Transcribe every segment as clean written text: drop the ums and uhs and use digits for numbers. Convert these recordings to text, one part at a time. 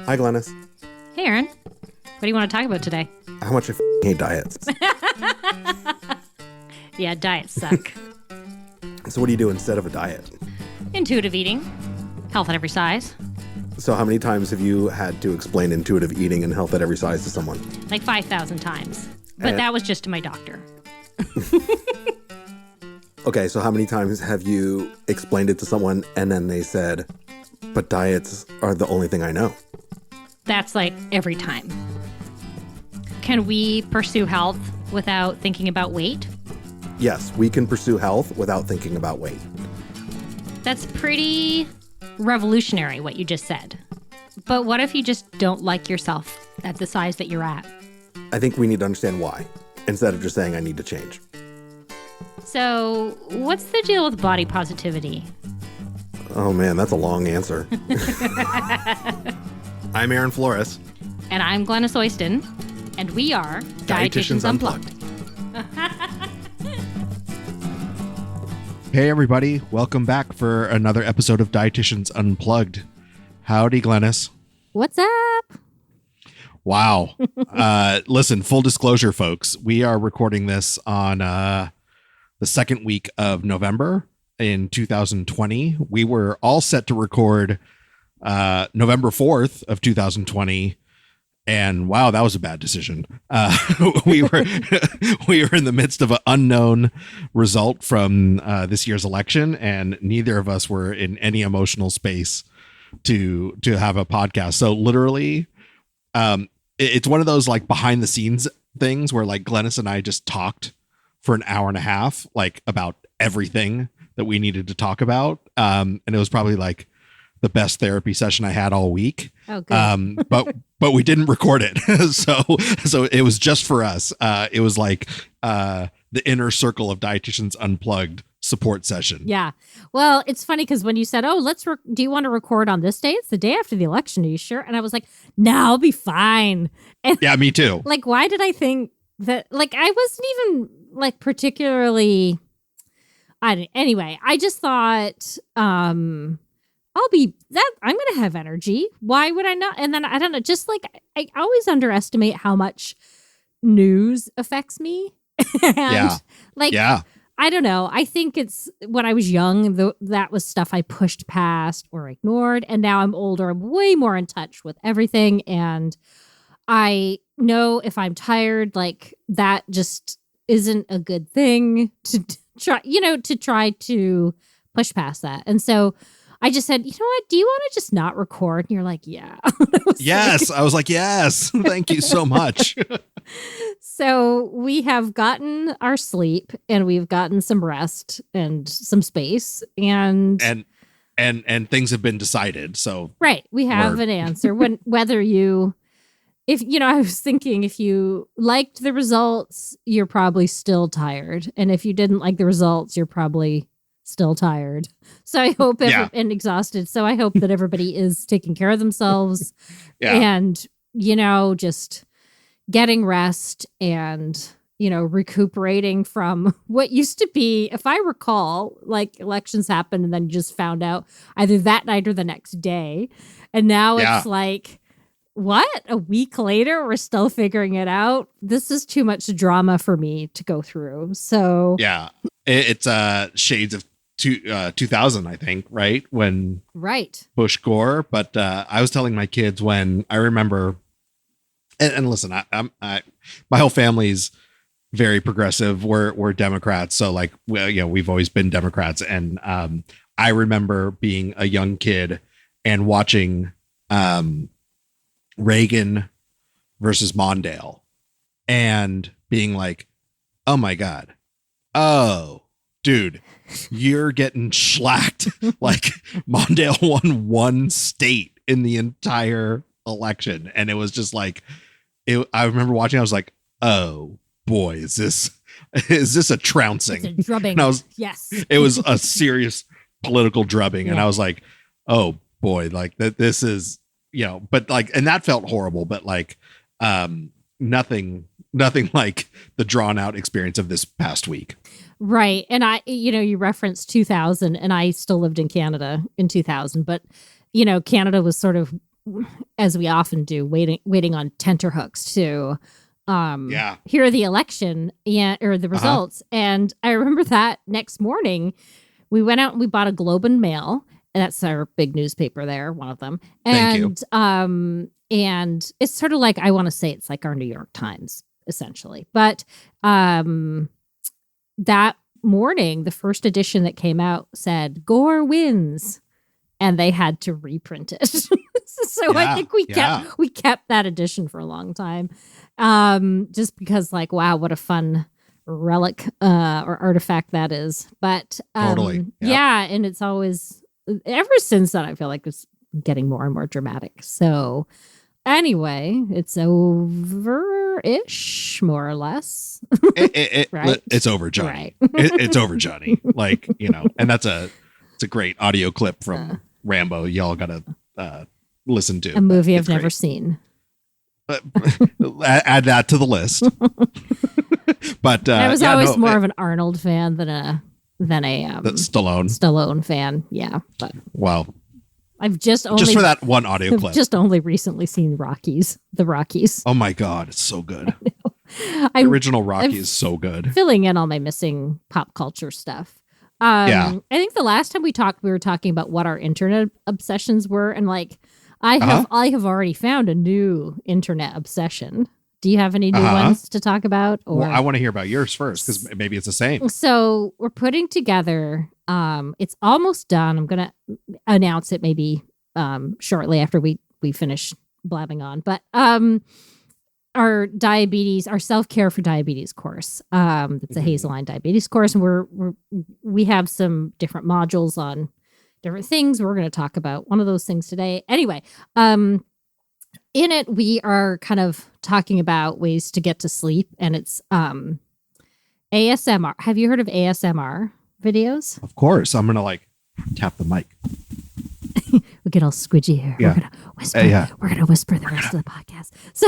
Hi, Glenys. Hey, Aaron. What do you want to talk about today? How much I hate diets. Yeah, diets suck. So what do you do instead of a diet? Intuitive eating. Health at every size. So how many times have you had to explain intuitive eating and health at every size to someone? Like 5,000 times. But that was just to my doctor. Okay, so how many times have you explained it to someone and then they said, but diets are the only thing I know? That's like every time. Can we pursue health without thinking about weight? Yes, we can pursue health without thinking about weight. That's pretty revolutionary, what you just said. But what if you just don't like yourself at the size that you're at? I think we need to understand why, instead of just saying I need to change. So, what's the deal with body positivity? Oh man, that's a long answer. I'm Aaron Flores. And I'm Glenys Oyston. And we are Dietitians Unplugged. Hey everybody, welcome back for another episode of Dietitians Unplugged. Howdy, Glenys. What's up? Wow. Listen, full disclosure, folks, we are recording this on the second week of November in 2020. We were all set to record November 4th of 2020. And wow, that was a bad decision. We were in the midst of an unknown result from this year's election, and neither of us were in any emotional space to have a podcast. So literally, it's one of those like behind the scenes things where like Glenys and I just talked for an hour and a half, like about everything that we needed to talk about. And it was probably like the best therapy session I had all week. Oh, good. But we didn't record it. So it was just for us. It was like the inner circle of Dietitians Unplugged support session. Yeah. Well, it's funny because when you said, oh, do you want to record on this day? It's the day after the election. Are you sure? And I was like, no, I'll be fine. And yeah, me too. like, why did I think that? Like, I wasn't even like particularly. Anyway, I just thought, I'm going to have energy. Why would I not? And then I don't know, just like I always underestimate how much news affects me. And yeah. Like, yeah. I don't know. I think it's when I was young, that was stuff I pushed past or ignored. And now I'm older. I'm way more in touch with everything. And I know if I'm tired, like that just isn't a good thing to try to push past that. And so I just said, you know what? Do you want to just not record? And you're like, yeah. Yes. I was like, yes. Thank you so much. So we have gotten our sleep and we've gotten some rest and some space and things have been decided. So right. We have an answer I was thinking if you liked the results, you're probably still tired. And if you didn't like the results, you're probably still tired. So I hope and exhausted. So I hope that everybody is taking care of themselves and, just getting rest and, recuperating from what used to be, if I recall, like elections happened and then you just found out either that night or the next day. And now it's like, what? A week later, we're still figuring it out. This is too much drama for me to go through. So yeah, it's shades of 2000, I think, right? When Bush Gore. But I was telling my kids when I remember, and listen, I my whole family's very progressive. We're Democrats, so like we've always been Democrats. And I remember being a young kid and watching Reagan versus Mondale and being like, oh my God, oh dude, you're getting shellacked. Like Mondale won one state in the entire election. And it was just like, I remember watching, I was like, oh boy, is this a trouncing? It's a drubbing. And yes. It was a serious political drubbing. Yeah. And I was like, oh boy, like this is, but like, and that felt horrible, but like, nothing like the drawn out experience of this past week. Right. And you referenced 2000 and I still lived in Canada in 2000, but Canada was sort of as we often do, waiting on tenterhooks to hear the election or the results. And I remember that next morning we went out and we bought a Globe and Mail. And that's our big newspaper there, one of them. And and it's sort of like, I want to say it's like our New York Times, essentially. But that morning, the first edition that came out said Gore wins, and they had to reprint it. So I think we kept that edition for a long time, just because, like, wow, what a fun relic or artifact that is. But totally, and it's always, ever since then, I feel like it's getting more and more dramatic. So anyway, it's over-ish, more or less. Right? It's over, Johnny. Right. It's over, Johnny. Like, and it's a great audio clip from Rambo. Y'all gotta listen to. A movie I've never seen. Add that to the list. But I was always more of an Arnold fan than a Stallone fan. Yeah, but wow. I've just for that one audio clip. Just only recently seen The Rockies. Oh my God, it's so good. The original Rocky is so good. Filling in all my missing pop culture stuff. I think the last time we talked, we were talking about what our internet obsessions were, and like I have already found a new internet obsession. Do you have any new ones to talk about? Or well, I want to hear about yours first, because maybe it's the same. So we're putting together. It's almost done. I'm gonna announce it maybe shortly after we finish blabbing on. But our self-care for diabetes course. It's a Hazeline diabetes course, and we have some different modules on different things. We're going to talk about one of those things today. Anyway, in it, we are kind of talking about ways to get to sleep, and it's ASMR. Have you heard of ASMR videos? Of course. I'm going to tap the mic. We'll get all squidgy here. Yeah. We're going to whisper. We're going to whisper the rest of the podcast. So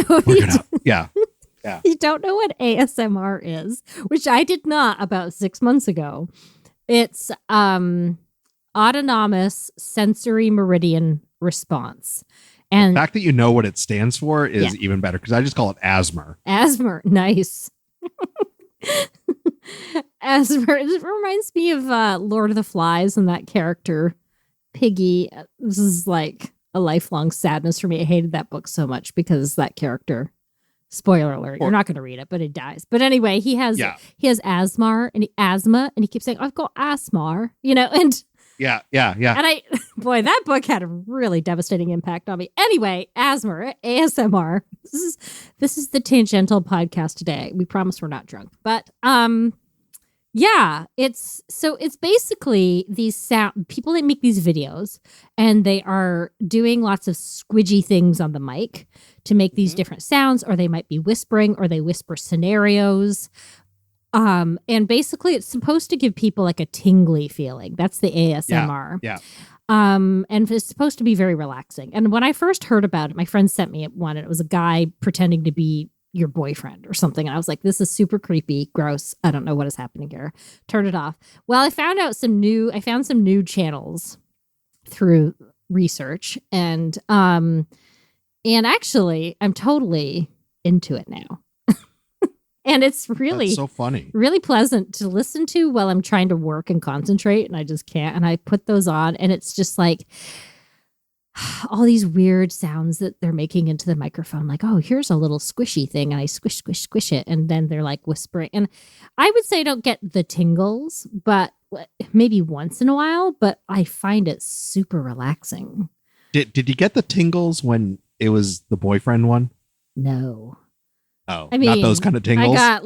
you don't know what ASMR is, which I did not about 6 months ago. It's autonomous sensory meridian response. And the fact that you know what it stands for is even better, because I just call it ASMR. ASMR, nice. ASMR. It reminds me of Lord of the Flies and that character, Piggy. This is like a lifelong sadness for me. I hated that book so much because that character, spoiler alert, you're not going to read it, but it dies. But anyway, he has asthma, and he keeps saying, I've got asthma, and Yeah. And that book had a really devastating impact on me. Anyway, ASMR. This is the tangential podcast today. We promise we're not drunk. But it's basically these sound people that make these videos, and they are doing lots of squidgy things on the mic to make these different sounds, or they might be whispering, or they whisper scenarios. And basically it's supposed to give people like a tingly feeling. That's the ASMR. Yeah. And it's supposed to be very relaxing. And when I first heard about it, my friend sent me one, and it was a guy pretending to be your boyfriend or something. And I was like, this is super creepy, gross. I don't know what is happening here. Turn it off. Well, I found some new channels through research, and actually I'm totally into it now. And it's really so funny, really pleasant to listen to while I'm trying to work and concentrate, and I just can't. And I put those on, and it's just like all these weird sounds that they're making into the microphone. Like, oh, here's a little squishy thing, and I squish, squish, squish it, and then they're like whispering. And I would say I don't get the tingles, but maybe once in a while. But I find it super relaxing. Did you get the tingles when it was the boyfriend one? No. Oh, I mean, not those kind of tingles. I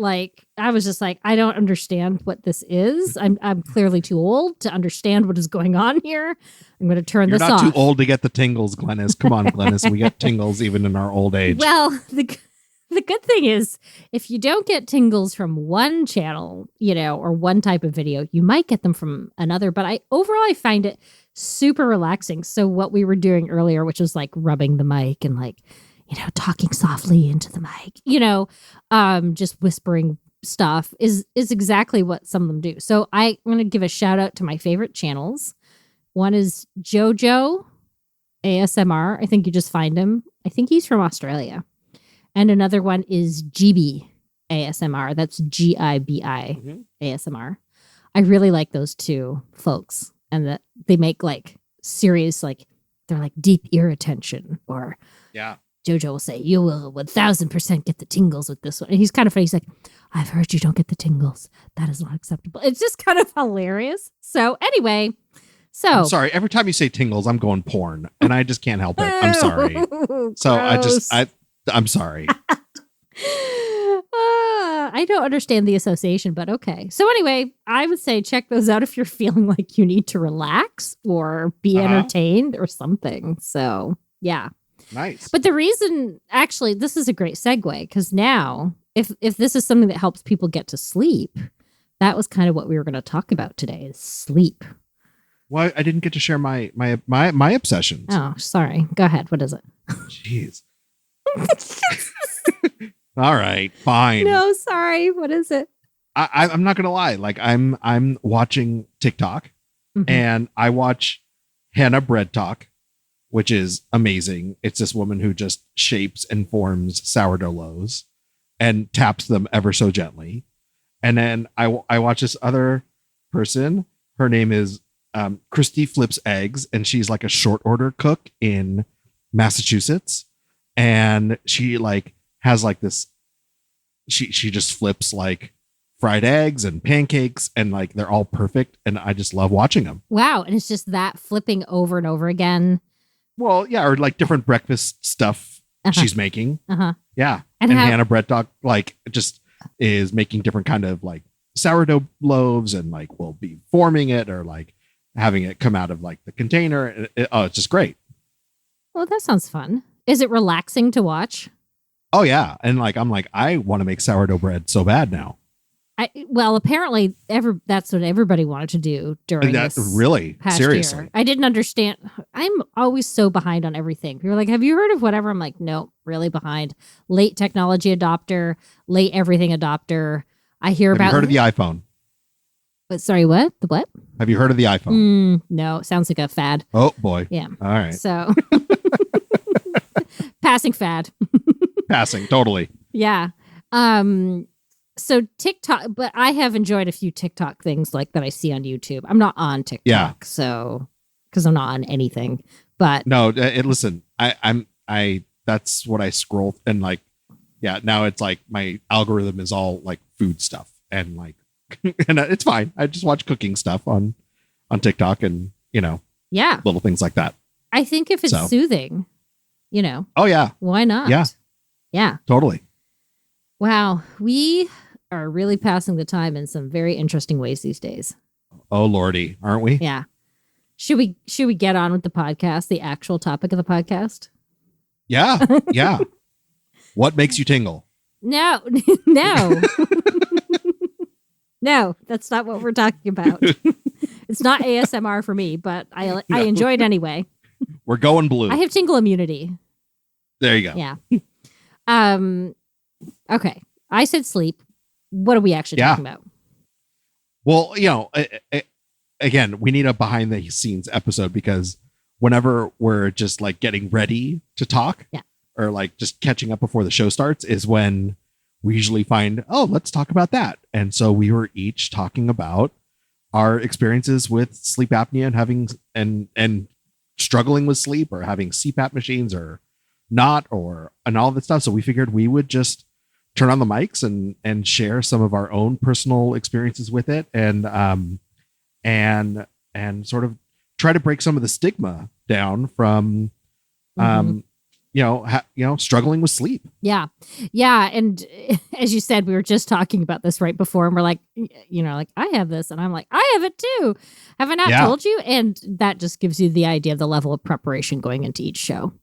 was just like, I don't understand what this is. I'm clearly too old to understand what is going on here. I'm going to turn this off. You're not too old to get the tingles, Glenys. Come on, Glenys. We get tingles even in our old age. Well, the good thing is, if you don't get tingles from one channel, or one type of video, you might get them from another. But I find it super relaxing. So what we were doing earlier, which was like rubbing the mic and like, talking softly into the mic, just whispering stuff is exactly what some of them do. So I'm going to give a shout out to my favorite channels. One is JoJo, ASMR. I think you just find him. I think he's from Australia. And another one is GB ASMR. That's GIBI ASMR. I really like those two folks, and that they make like serious, like they're like deep ear attention, or JoJo will say, you will 1000% get the tingles with this one. And he's kind of funny. He's like, I've heard you don't get the tingles. That is not acceptable. It's just kind of hilarious. So anyway, I'm sorry. Every time you say tingles, I'm going porn, and I just can't help it. I'm sorry. So I'm sorry. I don't understand the association, but okay. So anyway, I would say check those out if you're feeling like you need to relax or be entertained or something. So yeah. Nice. But the reason, actually, this is a great segue, because now if this is something that helps people get to sleep, that was kind of what we were going to talk about today, is sleep. Well, I didn't get to share my obsessions. Oh, sorry. Go ahead. What is it? Jeez. All right, fine. No, sorry. What is it? I'm not gonna lie. Like I'm watching TikTok, and I watch Hannah Bread Talk, which is amazing. It's this woman who just shapes and forms sourdough loaves and taps them ever so gently. And then I watch this other person. Her name is Christy Flips Eggs, and she's like a short order cook in Massachusetts. And she like has like this, she just flips like fried eggs and pancakes, and like they're all perfect, and I just love watching them. Wow. And it's just that flipping over and over again. Well, yeah, or like different breakfast stuff she's making. Yeah. And Hannah Bread Talk like just is making different kind of like sourdough loaves, and like will be forming it or like having it come out of like the container. It's just great. Well, that sounds fun. Is it relaxing to watch? Oh yeah. And like, I'm like, I want to make sourdough bread so bad now. Well, apparently that's what everybody wanted to do during this really past seriously year. I didn't understand. I'm always so behind on everything. People are like, have you heard of whatever? I'm like, no, really behind. Late technology adopter, late everything adopter. I hear Have about. you heard of the iPhone? But sorry, what? The what? Have you heard of the iPhone? No, it sounds like a fad. Oh boy. Yeah. All right. So passing fad. Passing, totally. Yeah. So TikTok, but I have enjoyed a few TikTok things like that I see on YouTube. I'm not on TikTok, so because I'm not on anything. But no, listen, I that's what I scroll, and like, yeah, now it's like my algorithm is all like food stuff, and like, and it's fine. I just watch cooking stuff on TikTok, and yeah, little things like that. I think if it's soothing, oh yeah, why not? Yeah, totally. Wow, we are really passing the time in some very interesting ways these days. Oh lordy, aren't we? Yeah. Should we get on with the podcast, the actual topic of the podcast? Yeah. Yeah. What makes you tingle? No. No, that's not what we're talking about. It's not ASMR for me, but I enjoy it anyway. We're going blue. I have tingle immunity. There you go. Yeah. Okay. I said sleep. What are we actually talking about? Well, again, we need a behind the scenes episode, because whenever we're just like getting ready to talk or like just catching up before the show starts is when we usually find, oh, let's talk about that. And so we were each talking about our experiences with sleep apnea and having and struggling with sleep, or having CPAP machines or not, and all that stuff. So we figured we would just turn on the mics and share some of our own personal experiences with it, and sort of try to break some of the stigma down from struggling with sleep. Yeah. And as you said, we were just talking about this right before, and we're like, like, I have this, and I'm like, I have it too. Have I not told you? And that just gives you the idea of the level of preparation going into each show.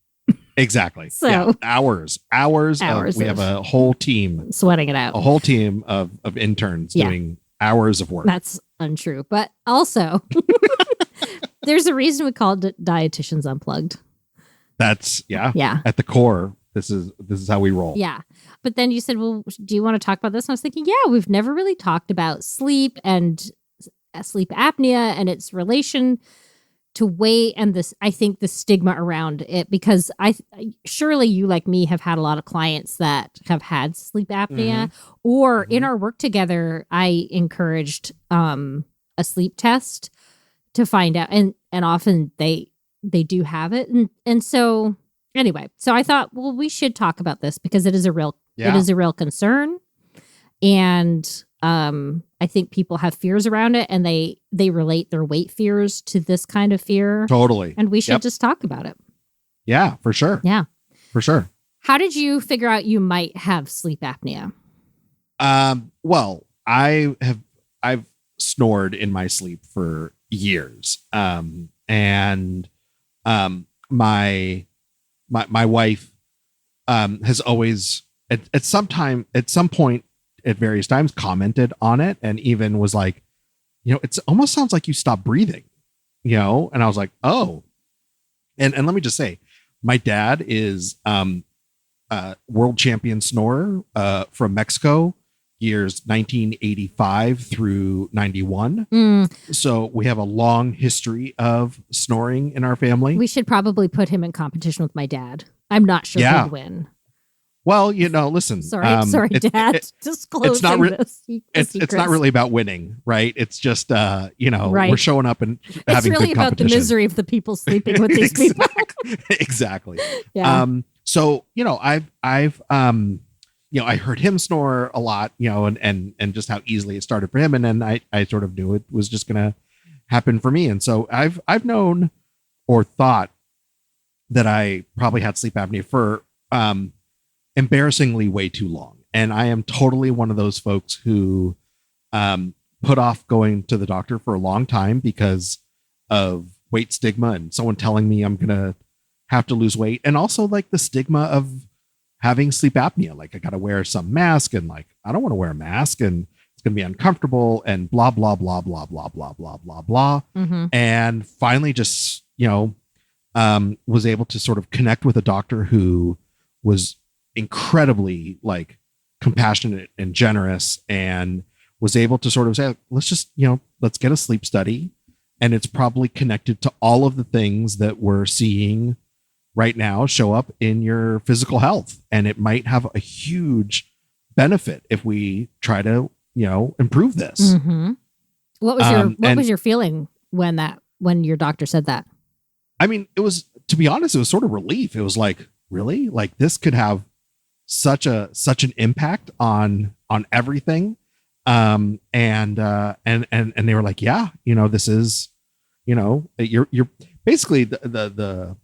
Exactly. So hours. We have a whole team sweating it out. A whole team of interns doing hours of work. That's untrue. But also, there's a reason we called it Dietitians Unplugged. That's at the core. This is how we roll. Yeah. But then you said, well, do you want to talk about this? And I was thinking, yeah, we've never really talked about sleep and sleep apnea and its relation to wait, and this, I think the stigma around it, because surely you, like me, have had a lot of clients that have had sleep apnea, or in our work together, I encouraged a sleep test to find out, and often they do have it, and so anyway, so I thought, well, we should talk about this because it is a real concern, and I think people have fears around it, and they relate their weight fears to this kind of fear. Totally. And we should just talk about it. Yeah, for sure. Yeah. For sure. How did you figure out you might have sleep apnea? Well, I've snored in my sleep for years. And my wife has always at some point at various times commented on it, and even was like, it almost sounds like you stop breathing, and I was like, oh, and let me just say, my dad is world champion snorer from Mexico, years 1985 through 91. So we have a long history of snoring in our family. We should probably put him in competition with my dad. I'm not sure who'd win. Well, listen. Sorry, Dad. Disclosing it's not this. It's not really about winning, right? It's just, we're showing up and having good competition. It's really about the misery of the people sleeping with these people. Exactly. Yeah. So, I've I heard him snore a lot, and just how easily it started for him. And then I sort of knew it was just going to happen for me. And so I've known or thought that I probably had sleep apnea for, embarrassingly way too long. And I am totally one of those folks who put off going to the doctor for a long time because of weight stigma and someone telling me I'm going to have to lose weight. And also like the stigma of having sleep apnea. Like I got to wear some mask, and like, I don't want to wear a mask, and it's going to be uncomfortable, and blah, blah, blah, blah, blah, blah, blah, blah, blah. And finally just, was able to sort of connect with a doctor who was incredibly like compassionate and generous, and was able to sort of say, let's just, let's get a sleep study. And it's probably connected to all of the things that we're seeing right now show up in your physical health. And it might have a huge benefit if we try to, improve this. What was your feeling when your doctor said that? I mean, it was, to be honest, it was sort of relief. It was like, really? Like this could have such an impact on everything. And they were like, yeah, this is, you're basically the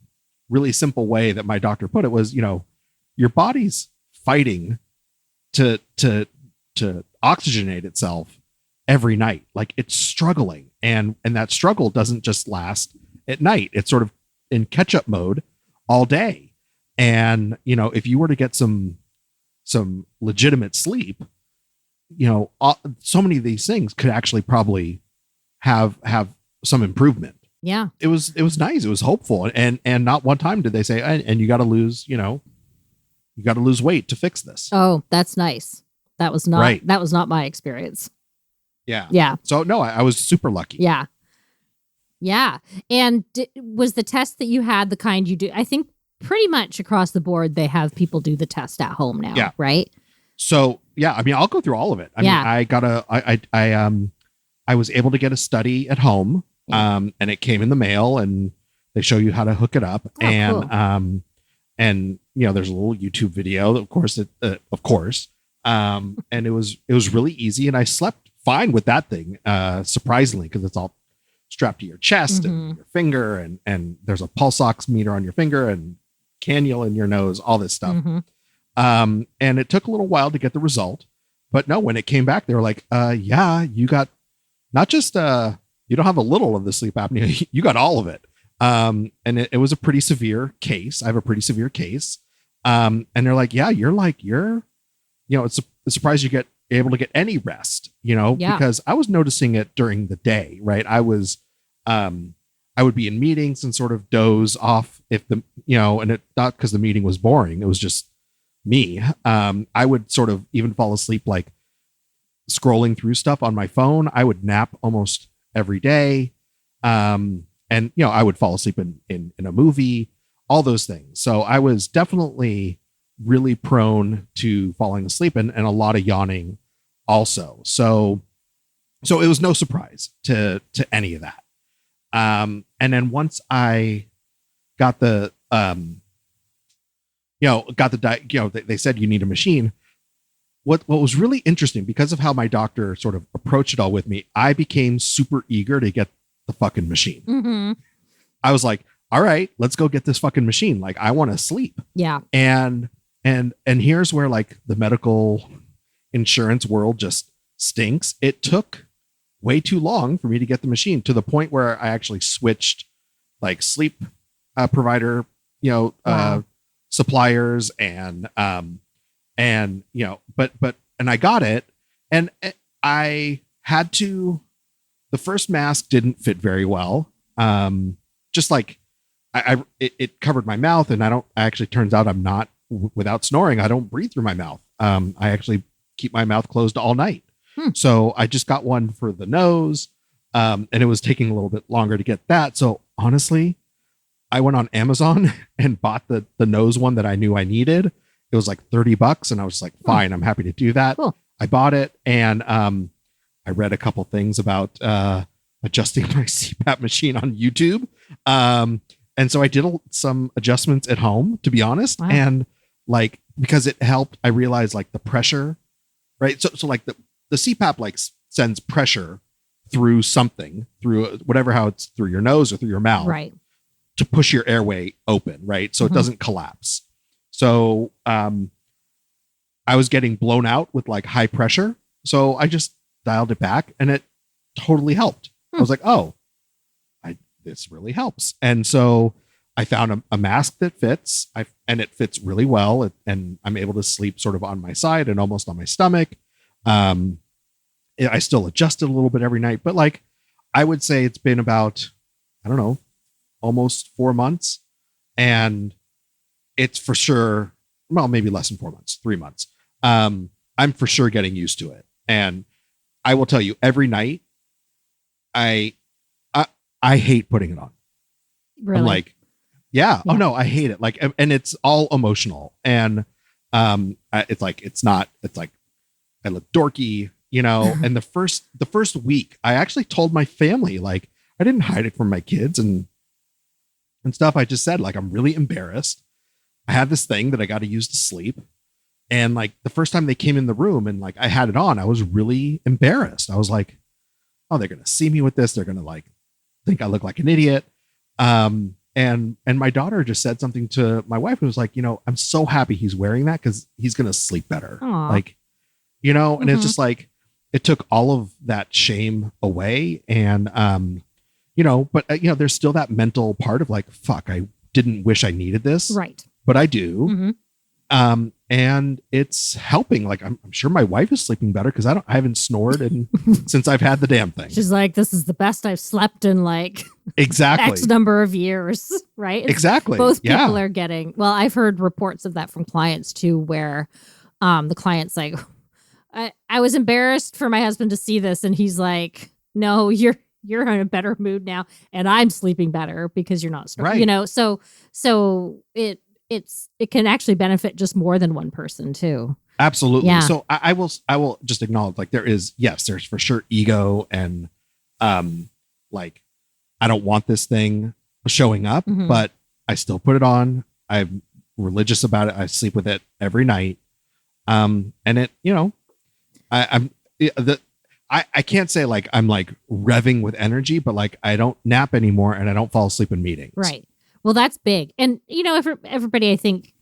really simple way that my doctor put it was, your body's fighting to oxygenate itself every night. Like it's struggling, and that struggle doesn't just last at night. It's sort of in catch-up mode all day. And, if you were to get some legitimate sleep, so many of these things could actually probably have some improvement. Yeah. It was nice. It was hopeful. And not one time did they say, and you got to lose, you got to lose weight to fix this. Oh, that's nice. That was not my experience. Yeah. Yeah. So no, I was super lucky. Yeah. Yeah. And was the test that you had the kind you do? I think pretty much across the board, they have people do the test at home now, right? So, yeah, I mean, I'll go through all of it. I mean, I was able to get a study at home, and it came in the mail, and they show you how to hook it up. Oh, and, cool. And, there's a little YouTube video, of course, and it was really easy. And I slept fine with that thing, surprisingly, because it's all strapped to your chest and your finger, and there's a pulse ox meter on your finger and cannula in your nose, all this stuff. And it took a little while to get the result, but no, when it came back, they were like, yeah, you got not just, you don't have a little of the sleep apnea, you got all of it. And it was a pretty severe case. I have a pretty severe case. And they're like, yeah, it's a surprise you get able to get any rest, because I was noticing it during the day, right? I would be in meetings and sort of doze off if and it not because the meeting was boring. It was just me. I would sort of even fall asleep, like scrolling through stuff on my phone. I would nap almost every day. and I would fall asleep in a movie, all those things. So I was definitely really prone to falling asleep, and a lot of yawning also. So it was no surprise to any of that. And then once I got the they said you need a machine. What was really interesting, because of how my doctor sort of approached it all with me, I became super eager to get the fucking machine. Mm-hmm. I was like, all right, let's go get this fucking machine. Like, I want to sleep. Yeah. And here's where like the medical insurance world just stinks. It took way too long for me to get the machine, to the point where I actually switched like sleep provider, Wow. suppliers, and I got it, and I had to. The first mask didn't fit very well. Just like it covered my mouth, and actually turns out I'm not, without snoring, I don't breathe through my mouth. I actually keep my mouth closed all night. So I just got one for the nose, and it was taking a little bit longer to get that. So honestly, I went on Amazon and bought the nose one that I knew I needed. It was like $30, and I was like, fine, I'm happy to do that. Cool. I bought it, and I read a couple things about adjusting my CPAP machine on YouTube. And so I did some adjustments at home, to be honest. Wow. And like, because it helped, I realized like the pressure, right? So like the CPAP like sends pressure through something, through whatever, how it's through your nose or through your mouth, Right. to push your airway open, right? So it doesn't collapse. So I was getting blown out with like high pressure. So I just dialed it back, and it totally helped. I was like, oh, this really helps. And so I found a mask that fits, and it fits really well. And I'm able to sleep sort of on my side and almost on my stomach. I still adjust it a little bit every night, but like, I would say it's been about, I don't know, almost 4 months. And it's for sure, well, maybe less than 4 months, 3 months. I'm for sure getting used to it. And I will tell you, every night, I hate putting it on. Really? I'm like, yeah. Yeah. Oh no, I hate it. Like, and it's all emotional. And it's like I look dorky, and the first week I actually told my family, like, I didn't hide it from my kids and stuff. I just said, like, I'm really embarrassed. I had this thing that I got to use to sleep. And like the first time they came in the room and like I had it on, I was really embarrassed. I was like, oh, they're going to see me with this. They're going to like think I look like an idiot. And my daughter just said something to my wife, who was like, I'm so happy he's wearing that, because he's going to sleep better. Aw. Like, and it's just like, it took all of that shame away. And, but there's still that mental part of like, fuck, I didn't wish I needed this, Right. but I do. Mm-hmm. And it's helping. Like, I'm sure my wife is sleeping better, because I haven't snored since I've had the damn thing. She's like, this is the best I've slept in like Exactly. X number of years, right? Exactly. Both Yeah. people are getting, well, I've heard reports of that from clients too, where the client's like, I was embarrassed for my husband to see this, and he's like, no, you're in a better mood now, and I'm sleeping better because you're not snoring. Right. So it can actually benefit just more than one person too. Absolutely. Yeah. So I will just acknowledge, like, there's for sure ego, and like, I don't want this thing showing up, but I still put it on. I'm religious about it. I sleep with it every night. And it, I can't say like I'm like revving with energy, but like I don't nap anymore, and I don't fall asleep in meetings. Right. Well, that's big. And, everybody, I think,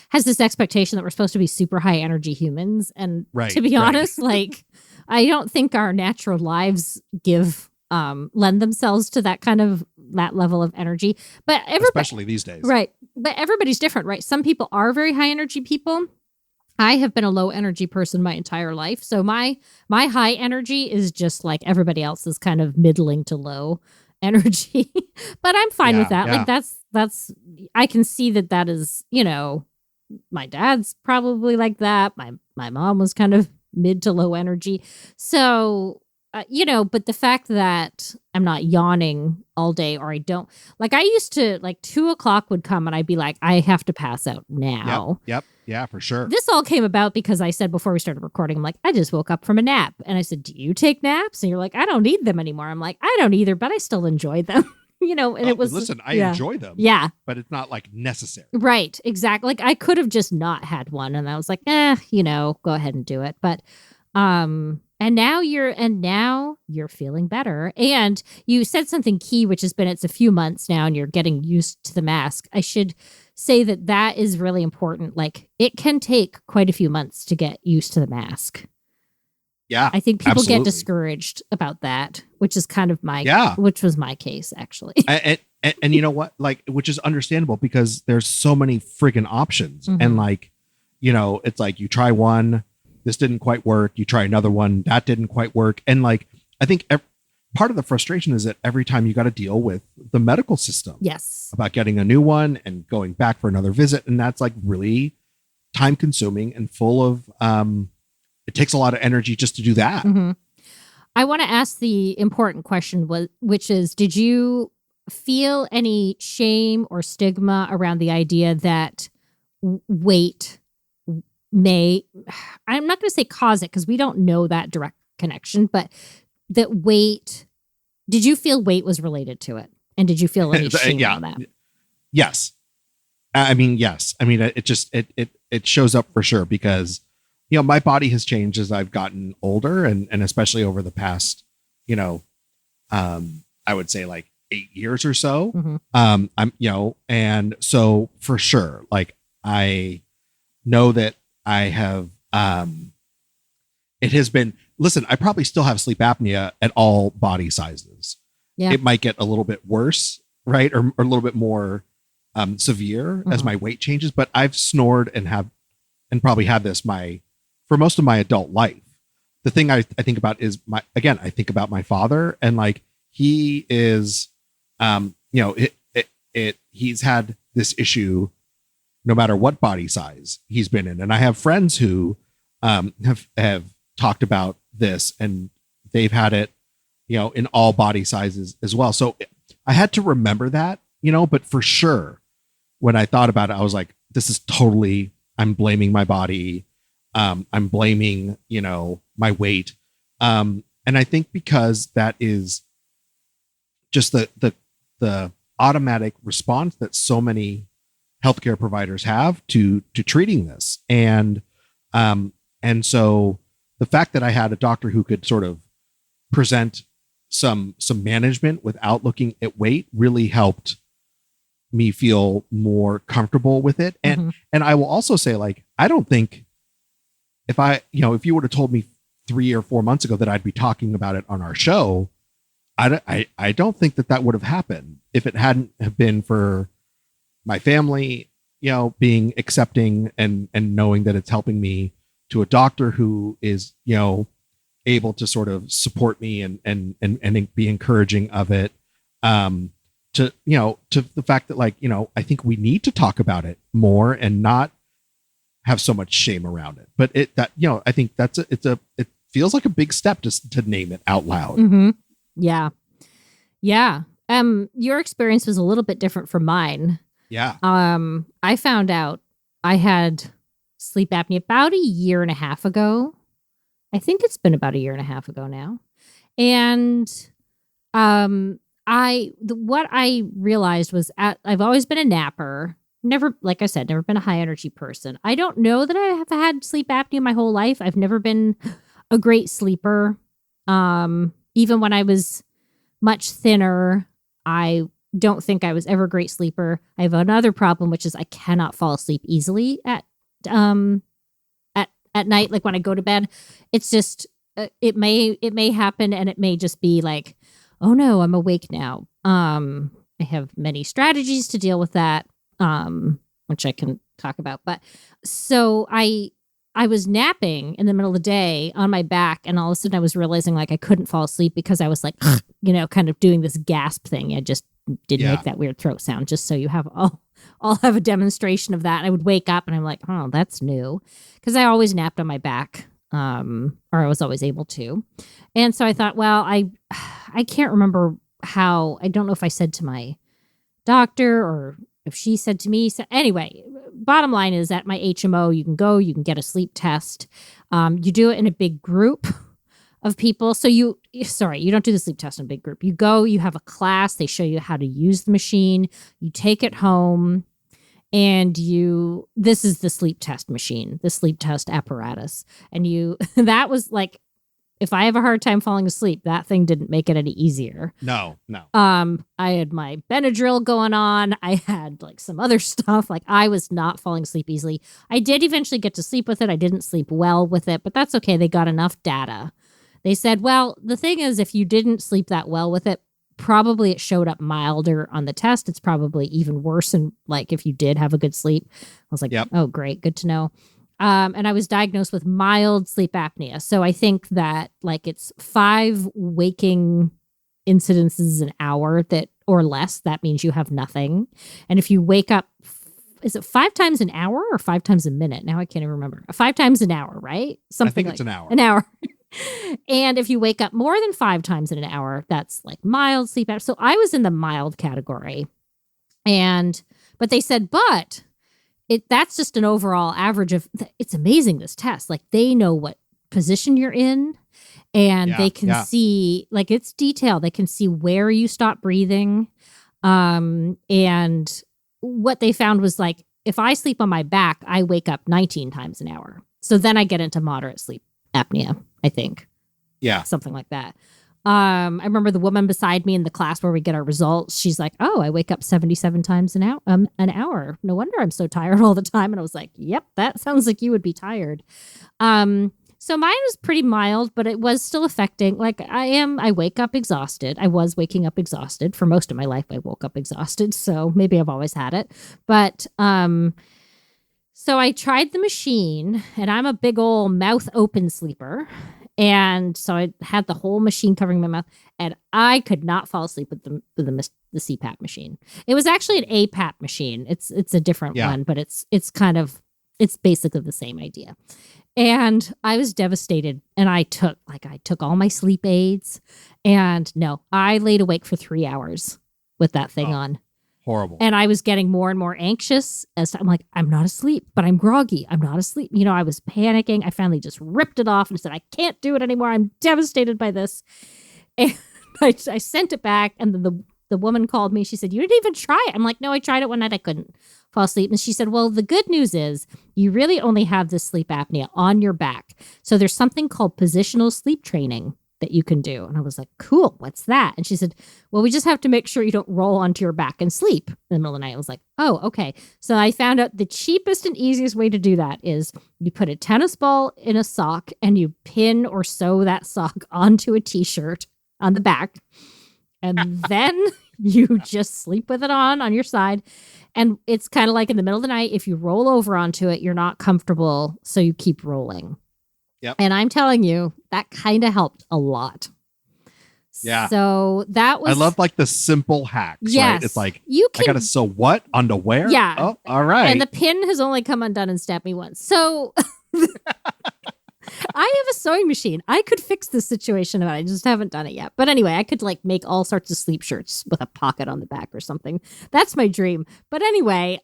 has this expectation that we're supposed to be super high energy humans. And to be honest, like, I don't think our natural lives lend themselves to that level of energy. But especially these days. Right. But everybody's different, right? Some people are very high energy people. I have been a low energy person my entire life. So my high energy is just like everybody else's kind of middling to low energy. But I'm fine with that. Yeah. Like that's I can see that is, my dad's probably like that. My mom was kind of mid to low energy. So but the fact that I'm not yawning all day, or I don't, like, I used to, like, 2:00 would come and I'd be like, I have to pass out now. Yep. Yeah, for sure. This all came about because I said before we started recording, I'm like, I just woke up from a nap. And I said, do you take naps? And you're like, I don't need them anymore. I'm like, I don't either, but I still enjoy them. And it was, listen, I enjoy them. Yeah. But it's not like necessary. Right. Exactly. Like, I could have just not had one. And I was like, go ahead and do it. But, and now you're feeling better. And you said something key, which has been, it's a few months now and you're getting used to the mask. I should say that is really important. Like, it can take quite a few months to get used to the mask. Yeah. I think people absolutely. get discouraged about that, which is kind of which was my case, actually. And you know what? Like, which is understandable because there's so many friggin' options. Mm-hmm. And like, it's like you try one, this didn't quite work. You try another one, that didn't quite work. And like, I think part of the frustration is that every time you got to deal with the medical system. Yes. About getting a new one and going back for another visit. And that's like really time consuming and full of, it takes a lot of energy just to do that. Mm-hmm. I want to ask the important question, which is, did you feel any shame or stigma around the idea that weight may, I'm not going to say cause it because we don't know that direct connection, but that weight, did you feel weight was related to it? And did you feel any shame on that? Yes. I mean, yes. I mean, it just, it shows up for sure because, my body has changed as I've gotten older and especially over the past, I would say like 8 years or so. Mm-hmm. And so for sure, like I know that I have, it has been, listen, I probably still have sleep apnea at all body sizes. Yeah. It might get a little bit worse, right? Or a little bit more severe as my weight changes, but I've snored and probably had this for most of my adult life. The thing I think about is I think about my father and like, he is, he's had this issue no matter what body size he's been in. And I have friends who have talked about this and they've had it, in all body sizes as well. So I had to remember that, but for sure, when I thought about it, I was like, this is totally, I'm blaming my body. I'm blaming, my weight. And I think because that is just the automatic response that so many healthcare providers have to treating this. And so the fact that I had a doctor who could sort of present some management without looking at weight really helped me feel more comfortable with it. And I will also say, like, I don't think if you would have told me 3 or 4 months ago that I'd be talking about it on our show, I don't think that would have happened if it hadn't have been for my family, being accepting and knowing that it's helping me, to a doctor who is, able to sort of support me and be encouraging of it. To the fact that, like, I think we need to talk about it more and not have so much shame around it. But I think it feels like a big step to name it out loud. Mm-hmm. Yeah. Yeah. Your experience was a little bit different from mine. Yeah. I found out I had sleep apnea about 1.5 years ago. I think it's been about 1.5 years ago now. And what I realized was I've always been a napper. Never, like I said, never been a high energy person. I don't know that I have had sleep apnea my whole life. I've never been a great sleeper. Even when I was much thinner, I don't think I was ever a great sleeper. I have another problem, which is I cannot fall asleep easily at night. Like when I go to bed, it's just, it may happen and it may just be like, oh no, I'm awake now. I have many strategies to deal with that. Which I can talk about. But so I was napping in the middle of the day on my back, and all of a sudden I was realizing like I couldn't fall asleep because I was like, kind of doing this gasp thing. I just didn't make that weird throat sound, just so you have I'll have a demonstration of that. And I would wake up and I'm like, oh, that's new. Because I always napped on my back. or I was always able to. And so I thought, well, I can't remember how, I don't know if I said to my doctor or if she said to me. So anyway, bottom line is at my HMO, you can get a sleep test. You do it in a big group of people. So you don't do the sleep test in a big group. You go, you have a class, they show you how to use the machine, you take it home, and this is the sleep test machine, the sleep test apparatus. And that was like, if I have a hard time falling asleep, that thing didn't make it any easier. No. I had my Benadryl going on. I had like some other stuff. Like I was not falling asleep easily. I did eventually get to sleep with it. I didn't sleep well with it, but that's okay. They got enough data. They said, well, the thing is, if you didn't sleep that well with it, probably it showed up milder on the test. It's probably even worse. And like, if you did have a good sleep, I was like, Oh, great. Good to know. And I was diagnosed with mild sleep apnea. So I think that like it's 5 waking incidences an hour or less. That means you have nothing. And if you wake up, is it 5 times an hour or 5 times a minute? Now I can't even remember. 5 times an hour, right? I think it's an hour. An hour. And if you wake up more than 5 times in an hour, that's like mild sleep apnea. So I was in the mild category. But they said, that's just an overall average of, it's amazing, this test. Like they know what position you're in and they can see, like it's detailed. They can see where you stop breathing. And what they found was like, if I sleep on my back, I wake up 19 times an hour. So then I get into moderate sleep apnea, I think. Yeah. Something like that. I remember the woman beside me in the class where we get our results. She's like, "Oh, I wake up 77 times an hour. No wonder I'm so tired all the time." And I was like, "Yep, that sounds like you would be tired." So mine was pretty mild, but it was still affecting. Like I wake up exhausted. I was waking up exhausted for most of my life. I woke up exhausted, so maybe I've always had it. But so I tried the machine, and I'm a big old mouth open sleeper. And so I had the whole machine covering my mouth, and I could not fall asleep with the CPAP machine. It was actually an APAP machine. It's a different one, but it's basically the same idea. And I was devastated, and I took all my sleep aids, and no, I laid awake for 3 hours with that thing on. Horrible. And I was getting more and more anxious as I'm like, I'm not asleep, but I'm groggy. I'm not asleep. I was panicking. I finally just ripped it off and said, I can't do it anymore. I'm devastated by this. And I sent it back. And then the woman called me. She said, you didn't even try it. I'm like, no, I tried it one night. I couldn't fall asleep. And she said, well, the good news is you really only have this sleep apnea on your back. So there's something called positional sleep training that you can do. And I was like, cool, what's that? And she said, well, we just have to make sure you don't roll onto your back and sleep in the middle of the night. I was like, oh, okay. So I found out the cheapest and easiest way to do that is you put a tennis ball in a sock and you pin or sew that sock onto a t-shirt on the back. And then you just sleep with it on your side. And it's kind of like in the middle of the night, if you roll over onto it, you're not comfortable. So you keep rolling. Yep. And I'm telling you, that kind of helped a lot. Yeah. So that was... I love like the simple hacks. Yes. Right? It's like, you can... I got to sew what? Onto where? Yeah. Oh, all right. And the pin has only come undone and stabbed me once. So I have a sewing machine. I could fix this situation, but I just haven't done it yet. But anyway, I could like make all sorts of sleep shirts with a pocket on the back or something. That's my dream. But anyway,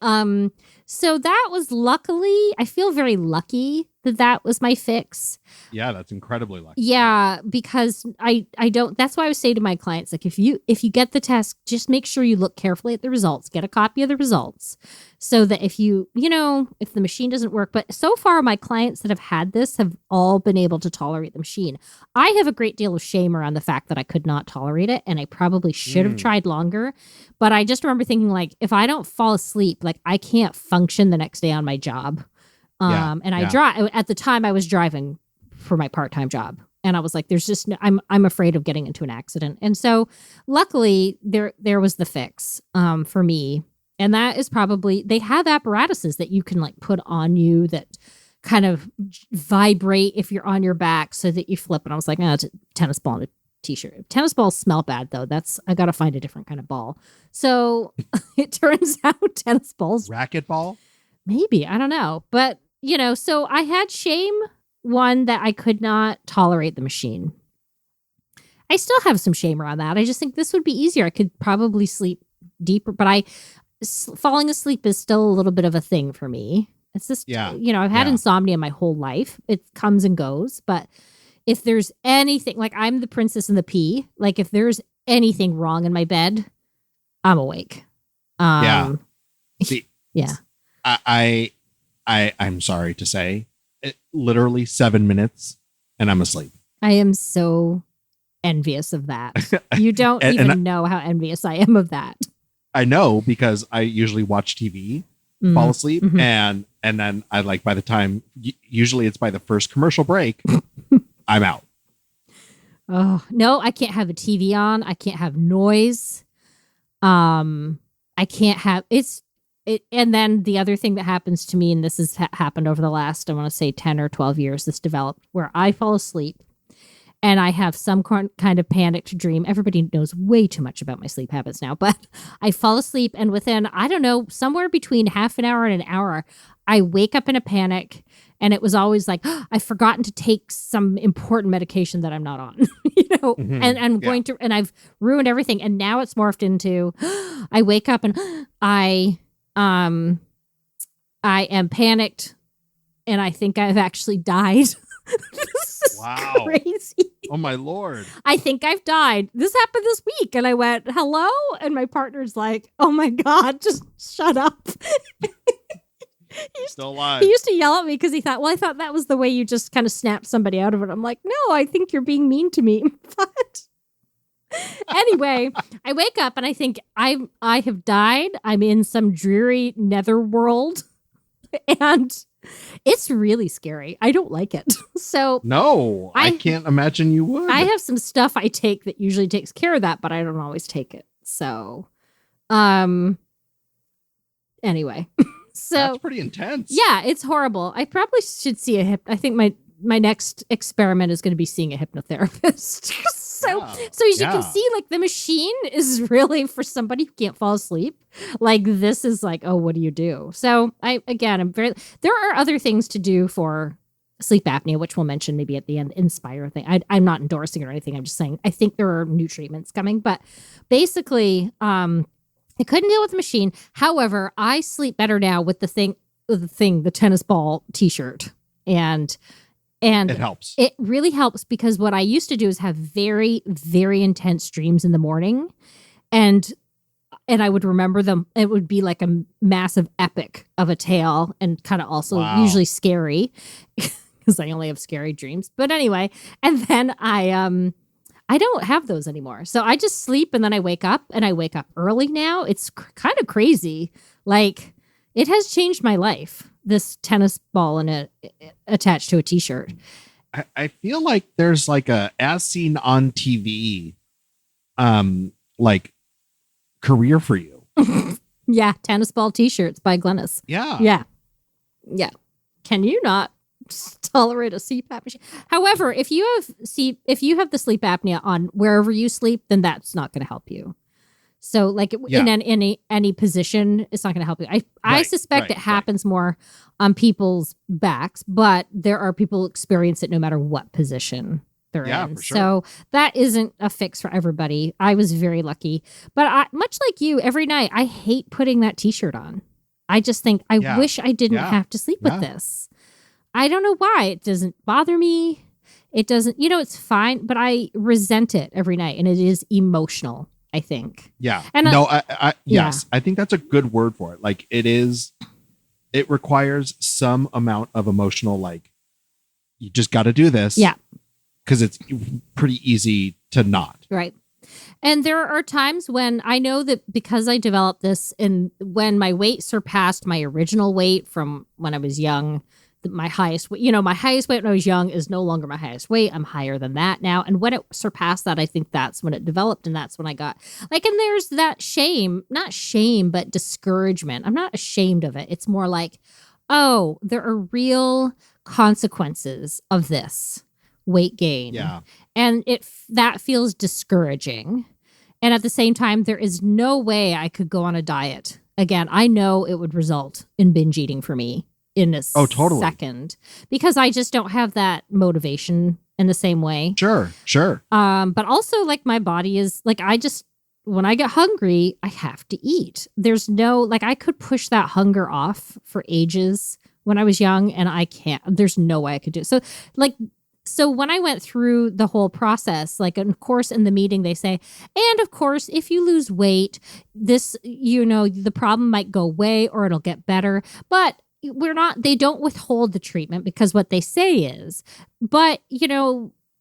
so that was luckily, I feel very lucky that was my fix. Yeah, that's incredibly lucky. Yeah, because I don't, that's why I would say to my clients, like if you get the test, just make sure you look carefully at the results, get a copy of the results so that if if the machine doesn't work, but so far my clients that have had this have all been able to tolerate the machine. I have a great deal of shame around the fact that I could not tolerate it and I probably should have tried longer, but I just remember thinking like, if I don't fall asleep, like I can't function the next day on my job. I drive at the time I was driving for my part-time job. And I was like, there's just, I'm afraid of getting into an accident. And so luckily there was the fix, for me. And that is probably, they have apparatuses that you can like put on you that kind of vibrate if you're on your back so that you flip. And I was like, it's a tennis ball and a t-shirt. Tennis balls smell bad though. I got to find a different kind of ball. So it turns out tennis balls. Racquetball? Maybe, I don't know. But so I had shame one that I could not tolerate the machine. I still have some shame around that. I just think this would be easier. I could probably sleep deeper, but falling asleep is still a little bit of a thing for me. It's just, I've had insomnia my whole life. It comes and goes, but if there's anything, like I'm the princess and the pea, like if there's anything wrong in my bed, I'm awake. See, yeah. I'm sorry to say, literally 7 minutes and I'm asleep. I am so envious of that. You don't even know how envious I am of that. I know, because I usually watch TV, fall asleep, and then I by the time, usually it's by the first commercial break, I'm out. Oh, no, I can't have a TV on. I can't have noise. I can't have it. And then the other thing that happens to me, and this has happened over the last, I want to say 10 or 12 years, this developed where I fall asleep and I have some kind of panicked dream. Everybody knows way too much about my sleep habits now, but I fall asleep and within, I don't know, somewhere between half an hour and an hour, I wake up in a panic. And it was always like, I've forgotten to take some important medication that I'm not on, and I'm going to, and I've ruined everything. And now it's morphed into, I wake up and I am panicked and I think I've actually died. This is crazy. Oh my Lord. I think I've died. This happened this week. And I went, hello? And my partner's like, oh my God, just shut up. Still alive. He used to yell at me because he thought, I thought that was the way you just kind of snapped somebody out of it. I'm like, no, I think you're being mean to me. But anyway, I wake up and I think I have died. I'm in some dreary netherworld and it's really scary. I don't like it. So no, I can't imagine you would. I have some stuff I take that usually takes care of that, but I don't always take it. So, anyway. So that's pretty intense. Yeah, it's horrible. I probably should see I think my next experiment is going to be seeing a hypnotherapist. So as you can see, like the machine is really for somebody who can't fall asleep. Like this is like, oh, what do you do? So there are other things to do for sleep apnea, which we'll mention maybe at the end, Inspire thing. I'm not endorsing it or anything. I'm just saying, I think there are new treatments coming, but basically, I couldn't deal with the machine. However, I sleep better now with the tennis ball t-shirt. And it helps. It really helps because what I used to do is have very, very intense dreams in the morning. And I would remember them. It would be like a massive epic of a tale and kind of also usually scary because I only have scary dreams. But anyway, and then I don't have those anymore. So I just sleep and then I wake up and I wake up early now. It's kind of crazy. Like it has changed my life, this tennis ball and attached to a t-shirt. I feel like there's like a as seen on TV, like career for you. Yeah. Tennis ball t-shirts by Glenys. Yeah. Yeah. Yeah. Can you not tolerate a CPAP machine? However, if you have the sleep apnea on wherever you sleep, then that's not going to help you. So like in any position, it's not going to help you. I suspect it happens more on people's backs, but there are people who experience it no matter what position they're in. For sure. So that isn't a fix for everybody. I was very lucky, but much like you, every night I hate putting that t-shirt on. I just think I wish I didn't have to sleep with this. I don't know why. It doesn't bother me. It doesn't, it's fine, but I resent it every night and it is emotional, I think. Yeah. And yes, I think that's a good word for it. Like it requires some amount of emotional, like you just got to do this. Yeah. Because it's pretty easy to not. Right. And there are times when I know that because I developed this and when my weight surpassed my original weight from when I was young, my highest weight, my highest weight when I was young is no longer my highest weight. I'm higher than that now. And when it surpassed that, I think that's when it developed. And that's when I got and there's that not shame, but discouragement. I'm not ashamed of it. It's more like, oh, there are real consequences of this weight gain. Yeah. And that feels discouraging. And at the same time, there is no way I could go on a diet. Again, I know it would result in binge eating for me. in a totally. second, because I just don't have that motivation in the same way. Sure. But also, like, my body is like, when I get hungry, I have to eat. There's no, like, I could push that hunger off for ages when I was young, and I can't. There's no way I could do it. So when I went through the whole process, like, of course, in the meeting, they say, and of course, if you lose weight, this, the problem might go away or it'll get better. But they don't withhold the treatment, because what they say is, but,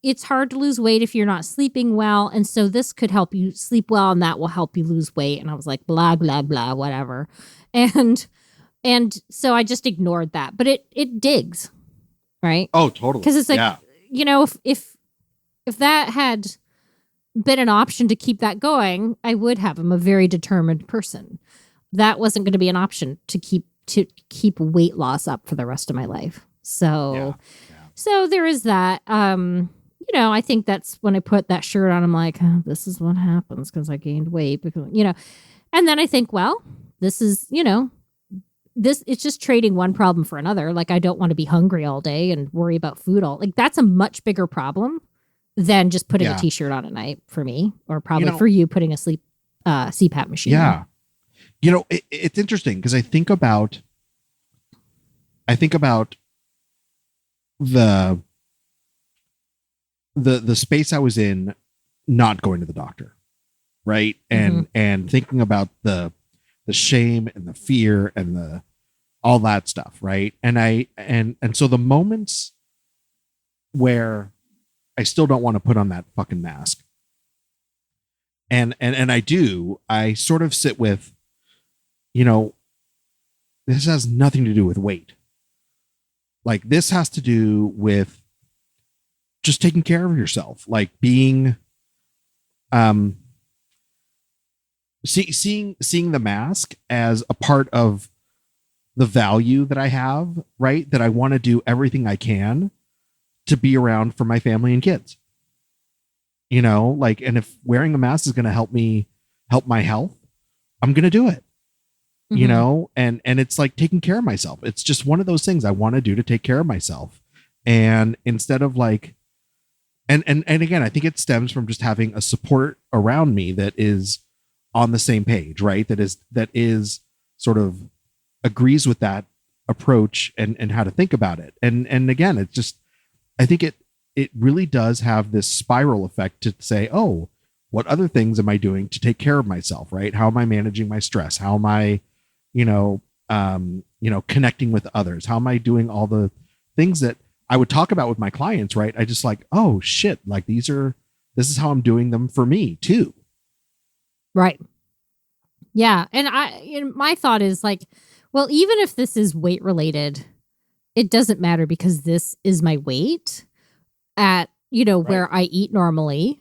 it's hard to lose weight if you're not sleeping well. And so this could help you sleep well, and that will help you lose weight. And I was like, blah, blah, blah, whatever. And so I just ignored that. But it digs, right? Oh, totally. Because it's like, if that had been an option to keep that going, I would have. I'm a very determined person. That wasn't going to be an option to keep weight loss up for the rest of my life. So, so there is that. I think that's when I put that shirt on, I'm like, oh, this is what happens because I gained weight, because, and then I think, well, this is, it's just trading one problem for another. Like, I don't want to be hungry all day and worry about food like, that's a much bigger problem than just putting a t-shirt on at night for me, or probably for you putting a CPAP machine. Yeah. It's interesting because I think about the space I was in, not going to the doctor. Right. And thinking about the shame and the fear and all that stuff. Right. And so the moments where I still don't want to put on that fucking mask. And I sort of sit with, this has nothing to do with weight. Like, this has to do with just taking care of yourself, like being, seeing the mask as a part of the value that I have, right? That I want to do everything I can to be around for my family and kids, and if wearing a mask is going to help my health, I'm going to do it, and it's like taking care of myself. It's just one of those things I want to do to take care of myself. And instead of like, and again, I think it stems from just having a support around me that is on the same page, right? That is sort of agrees with that approach and how to think about it. And again, it's just, I think it really does have this spiral effect to say, oh, what other things am I doing to take care of myself, right? How am I managing my stress? How am I, connecting with others? How am I doing all the things that I would talk about with my clients, right? I just like, oh shit, like this is how I'm doing them for me too. Right. Yeah. And my thought is like, well, even if this is weight related, it doesn't matter, because this is my weight at, right, where I eat normally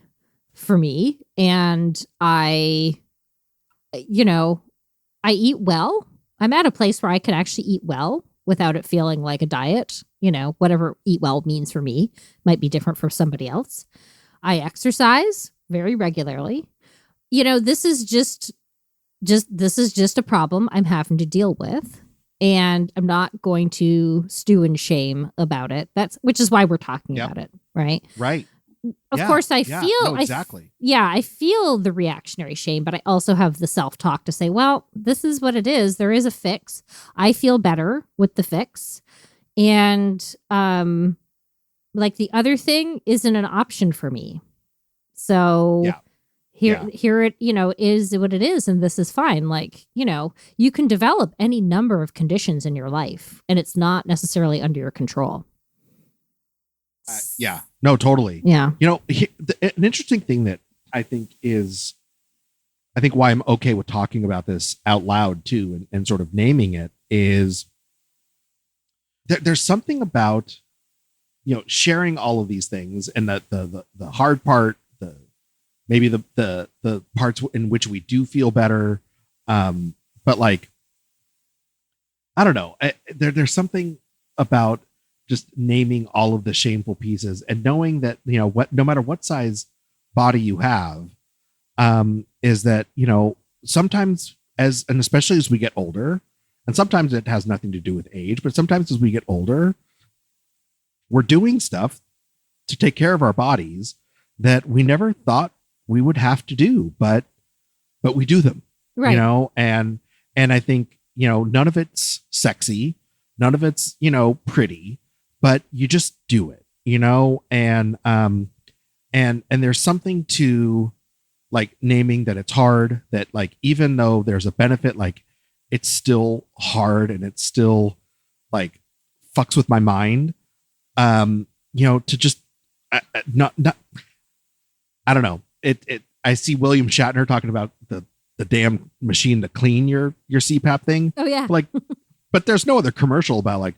for me. And I eat well. I'm at a place where I can actually eat well without it feeling like a diet. Whatever eat well means for me might be different for somebody else. I exercise very regularly. This is just a problem I'm having to deal with, and I'm not going to stew in shame about it. Which is why we're talking about it. Right. Right. Of course, I feel exactly. I feel the reactionary shame, but I also have the self-talk to say, well, this is what it is. There is a fix. I feel better with the fix. And like, the other thing isn't an option for me. So here it, is what it is. And this is fine. Like, you can develop any number of conditions in your life, and it's not necessarily under your control. Yeah, no, totally. Yeah. An interesting thing that I think why I'm okay with talking about this out loud too, and sort of naming it, is there's something about, sharing all of these things, and that the hard part, maybe the parts in which we do feel better. But like, I don't know, there's something about just naming all of the shameful pieces and knowing that, no matter what size body you have, is that, sometimes and especially as we get older, And sometimes it has nothing to do with age, but sometimes as we get older, we're doing stuff to take care of our bodies that we never thought we would have to do, but we do them, Right. you know, and I think, you know, none of it's sexy, none of it's, you know, pretty, but you just do it, you know, and there's something to like naming that it's hard, that like, even though there's a benefit, like it's still hard and it's still like fucks with my mind. You know, to just not I don't know. I see William Shatner talking about the damn machine to clean your CPAP thing. Oh yeah. Like, but there's no other commercial about like,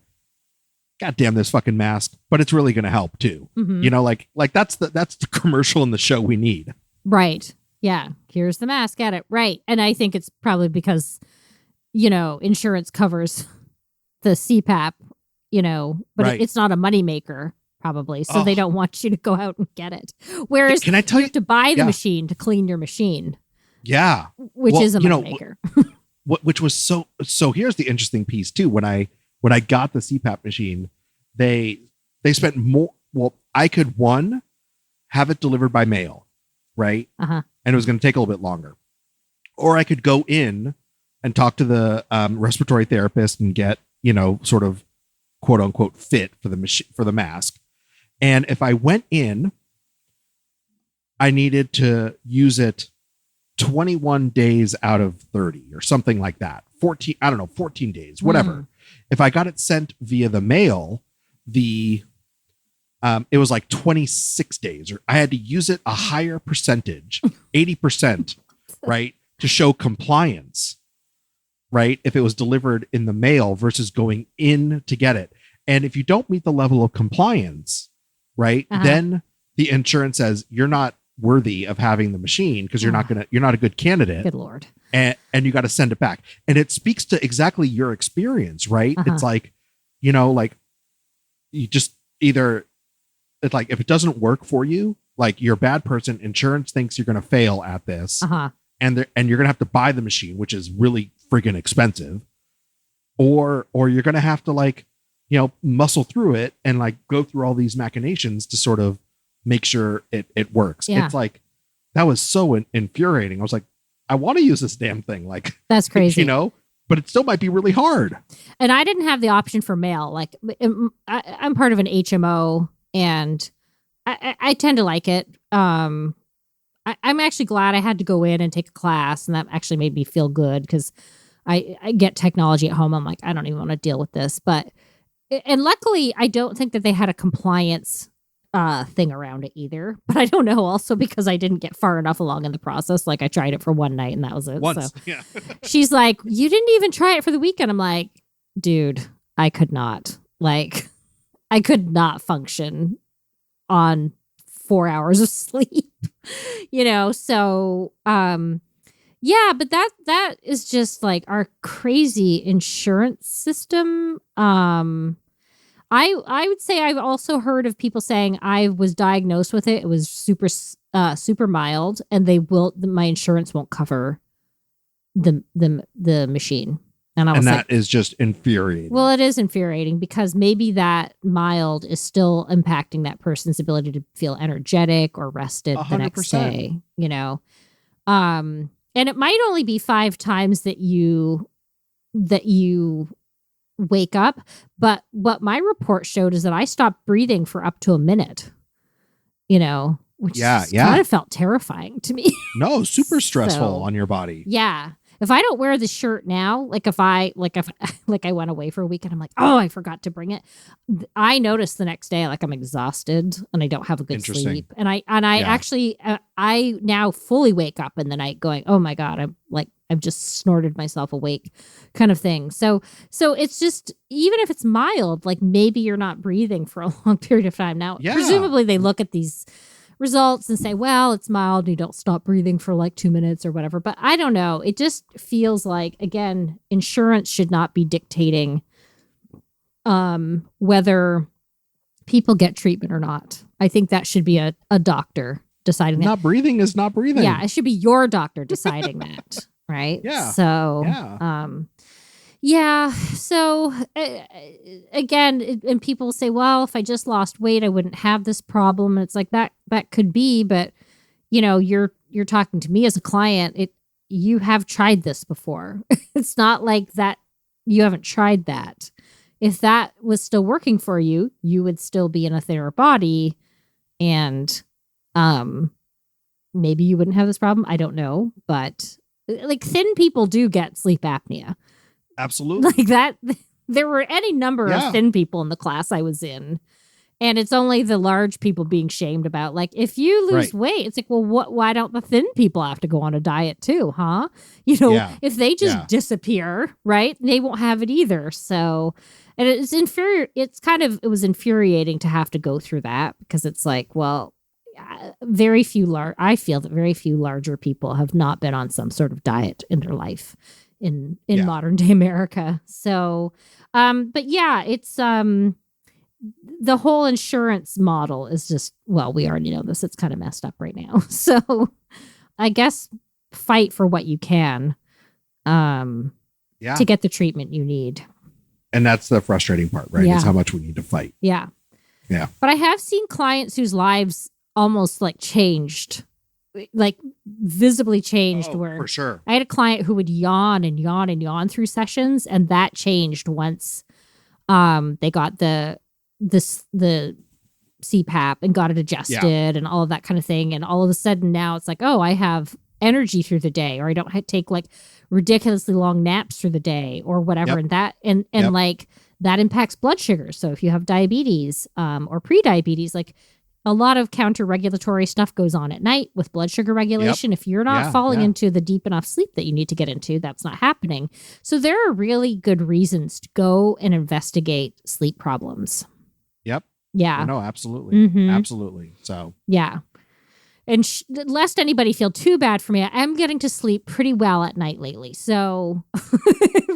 God damn this fucking mask, but it's really going to help too. Mm-hmm. You know, like that's the commercial in the show we need. Right. Yeah. Here's the mask at it. Right. And I think it's probably because, you know, insurance covers the CPAP, you know, but Right. it's not a moneymaker probably. So they don't want you to go out and get it. Whereas Can I tell you have to buy the Yeah. machine to clean your machine, Yeah. which Well, is a you know, moneymaker. Which was so here's the interesting piece too. When I got the CPAP machine, they spent more. Well, I could have it delivered by mail, right? Uh-huh. And it was going to take a little bit longer. Or I could go in and talk to the respiratory therapist and get, you know, sort of quote unquote fit for the mask. And if I went in, I needed to use it 21 days out of 30 or something like that. 14 days, whatever. If I got it sent via the mail, it was like 26 days, or I had to use it a higher percentage, 80%, right, to show compliance, right, if it was delivered in the mail versus going in to get it. And if you don't meet the level of compliance, right, then the insurance says you're not worthy of having the machine because you're not a good candidate. Good Lord. And you got to send it back. And it speaks to exactly your experience, right? It's like, you know, like you just either, it's like, if it doesn't work for you, like you're a bad person, insurance thinks you're going to fail at this. And you're going to have to buy the machine, which is really friggin' expensive. Or you're going to have to like, you know, muscle through it and like go through all these machinations to sort of make sure it works. Yeah. It's like, that was so infuriating. I was like, I want to use this damn thing. Like, that's crazy, you know, but it still might be really hard. And I didn't have the option for mail. Like I'm part of an HMO and I tend to like it. I'm actually glad I had to go in and take a class, and that actually made me feel good because I get technology at home. I'm like, I don't even want to deal with this. And luckily, I don't think that they had a compliance thing around it either. But I don't know, also because I didn't get far enough along in the process. Like I tried it for one night and that was it. Once, so yeah. she's like, you didn't even try it for the weekend. I'm like, dude, I could not. Like, I could not function on 4 hours of sleep, you know? So, yeah, but that is just like our crazy insurance system. I would say I've also heard of people saying I was diagnosed with it. It was super mild, and my insurance won't cover the machine. And that is just infuriating. Well, it is infuriating because maybe that mild is still impacting that person's ability to feel energetic or rested 100%. The next day, you know? And it might only be 5 times that you wake up. But what my report showed is that I stopped breathing for up to a minute, you know, which kind of felt terrifying to me. No, super stressful on your body. Yeah. If I don't wear the shirt now, if I went away for a week and I'm like, oh, I forgot to bring it. I notice the next day, like I'm exhausted and I don't have a good sleep. And I actually, I now fully wake up in the night going, oh my God, I've just snorted myself awake kind of thing. So it's just, even if it's mild, like maybe you're not breathing for a long period of time. Now, presumably they look at these results and say, well, it's mild, you don't stop breathing for like 2 minutes or whatever. But I don't know. It just feels like, again, insurance should not be dictating whether people get treatment or not. I think that should be a doctor deciding that. Not breathing is not breathing. Yeah, it should be your doctor deciding that. Right? Yeah. So, Yeah. So again, and people say, well, if I just lost weight, I wouldn't have this problem. And it's like that could be, but you're talking to me as a client. You have tried this before. It's not like that you haven't tried that. If that was still working for you, you would still be in a thinner body, and maybe you wouldn't have this problem. I don't know, but like thin people do get sleep apnea. Absolutely. Like that. There were any number of thin people in the class I was in. And it's only the large people being shamed about, like, if you lose weight, it's like, well, why don't the thin people have to go on a diet too, huh? If they just disappear, right, they won't have it either. So, and it's inferior. It was infuriating to have to go through that, because it's like, well, I feel that very few larger people have not been on some sort of diet in their life in modern day America. So, but yeah, it's, the whole insurance model is just, well, we already know this. It's kind of messed up right now. So I guess fight for what you can to get the treatment you need. And that's the frustrating part, right? Yeah. Is how much we need to fight. Yeah. Yeah. But I have seen clients whose lives almost like changed, like visibly changed. Where for sure. I had a client who would yawn and yawn and yawn through sessions, and that changed once they got the CPAP and got it adjusted and all of that kind of thing. And all of a sudden now it's like, oh, I have energy through the day, or I don't take like ridiculously long naps through the day or whatever. And that, and like that impacts blood sugar. So if you have diabetes, or pre-diabetes, like a lot of counter-regulatory stuff goes on at night with blood sugar regulation. If you're not falling into the deep enough sleep that you need to get into, that's not happening. So there are really good reasons to go and investigate sleep problems. Yep. Yeah. No, absolutely. Mm-hmm. Absolutely. So. Yeah. And lest anybody feel too bad for me, I am getting to sleep pretty well at night lately. So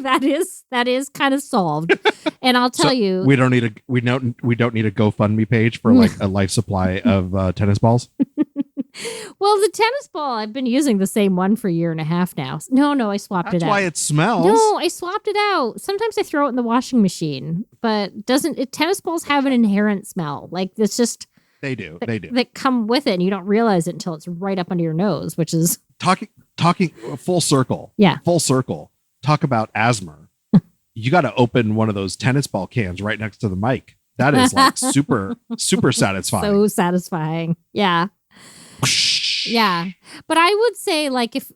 that is kind of solved. And I'll tell you, we don't need a GoFundMe page for like a life supply of tennis balls. Well, the tennis ball, I've been using the same one for a year and a half now. No, I swapped it out. That's why it smells. No, I swapped it out. Sometimes I throw it in the washing machine, but tennis balls have an inherent smell. Like it's just. They do. That come with it, and you don't realize it until it's right up under your nose, which is talking full circle. Yeah. Full circle. Talk about asthma. You got to open one of those tennis ball cans right next to the mic. That is like super satisfying. So satisfying. Yeah. Yeah. But I would say, like, if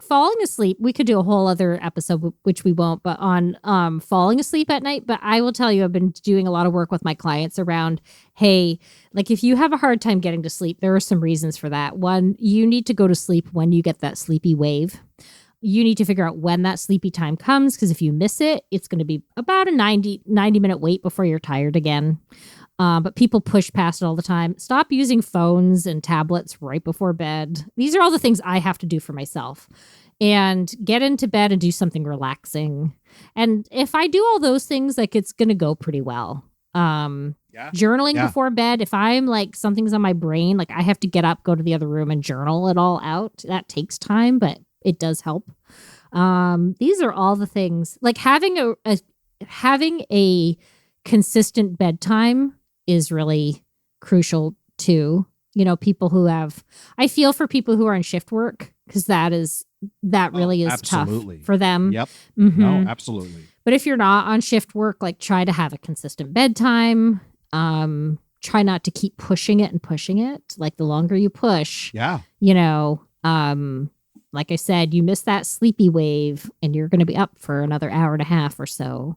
falling asleep, we could do a whole other episode, which we won't, but on falling asleep at night. But I will tell you, I've been doing a lot of work with my clients around, hey, like if you have a hard time getting to sleep, there are some reasons for that. One, you need to go to sleep when you get that sleepy wave. You need to figure out when that sleepy time comes, because if you miss it, it's going to be about a 90-minute wait before you're tired again. But people push past it all the time. Stop using phones and tablets right before bed. These are all the things I have to do for myself. And get into bed and do something relaxing. And if I do all those things, like it's going to go pretty well. Journaling before bed. If I'm like something's on my brain, like I have to get up, go to the other room and journal it all out. That takes time, but it does help. These are all the things, like having a consistent bedtime is really crucial too. People who I feel for people who are on shift work, because that really is tough for them. Yep. Mm-hmm. No, absolutely. But if you're not on shift work, like try to have a consistent bedtime. Try not to keep pushing it. Like the longer you push, like I said, you miss that sleepy wave and you're going to be up for another hour and a half or so.